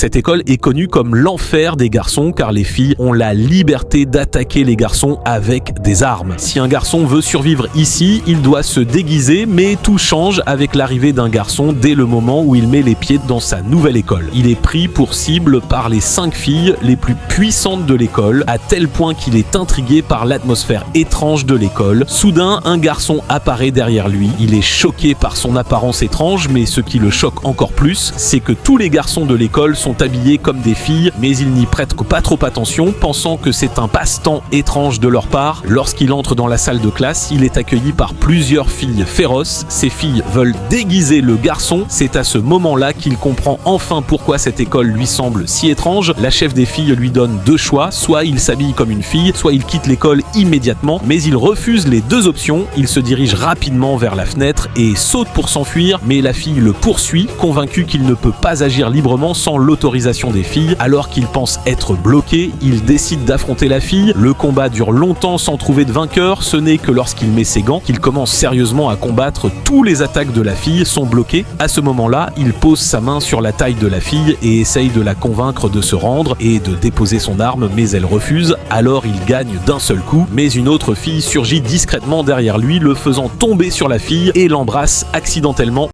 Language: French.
Cette école est connue comme l'enfer des garçons car les filles ont la liberté d'attaquer les garçons avec des armes. Si un garçon veut survivre ici, il doit se déguiser, mais tout change avec l'arrivée d'un garçon dès le moment où il met les pieds dans sa nouvelle école. Il est pris pour cible par les 5 filles les plus puissantes de l'école, à tel point qu'il est intrigué par l'atmosphère étrange de l'école. Soudain, un garçon apparaît derrière lui. Il est choqué par son apparence étrange, mais ce qui le choque encore plus, c'est que tous les garçons de l'école sont habillés comme des filles, mais ils n'y prêtent pas trop attention, pensant que c'est un passe-temps étrange de leur part. Lorsqu'il entre dans la salle de classe, il est accueilli par plusieurs filles féroces. Ces filles veulent déguiser le garçon. C'est à ce moment-là qu'il comprend enfin pourquoi cette école lui semble si étrange. La chef des filles lui donne 2 choix, soit il s'habille comme une fille, soit il quitte l'école immédiatement, mais il refuse les 2 options. Il se dirige rapidement vers la fenêtre et saute pour s'enfuir, mais la fille le poursuit, convaincu qu'il ne peut pas agir librement sans l'autorisation des filles. Alors qu'il pense être bloqué, il décide d'affronter la fille. Le combat dure longtemps sans trouver de vainqueur. Ce n'est que lorsqu'il met ses gants qu'il commence sérieusement à combattre. Tous les attaques de la fille sont bloquées. À ce moment-là, il pose sa main sur la taille de la fille et essaye de la convaincre de se rendre et de déposer son arme, mais elle refuse. Alors il gagne d'un seul coup, mais une autre fille surgit discrètement derrière lui, le faisant tomber sur la fille et l'embrasse accidentellement.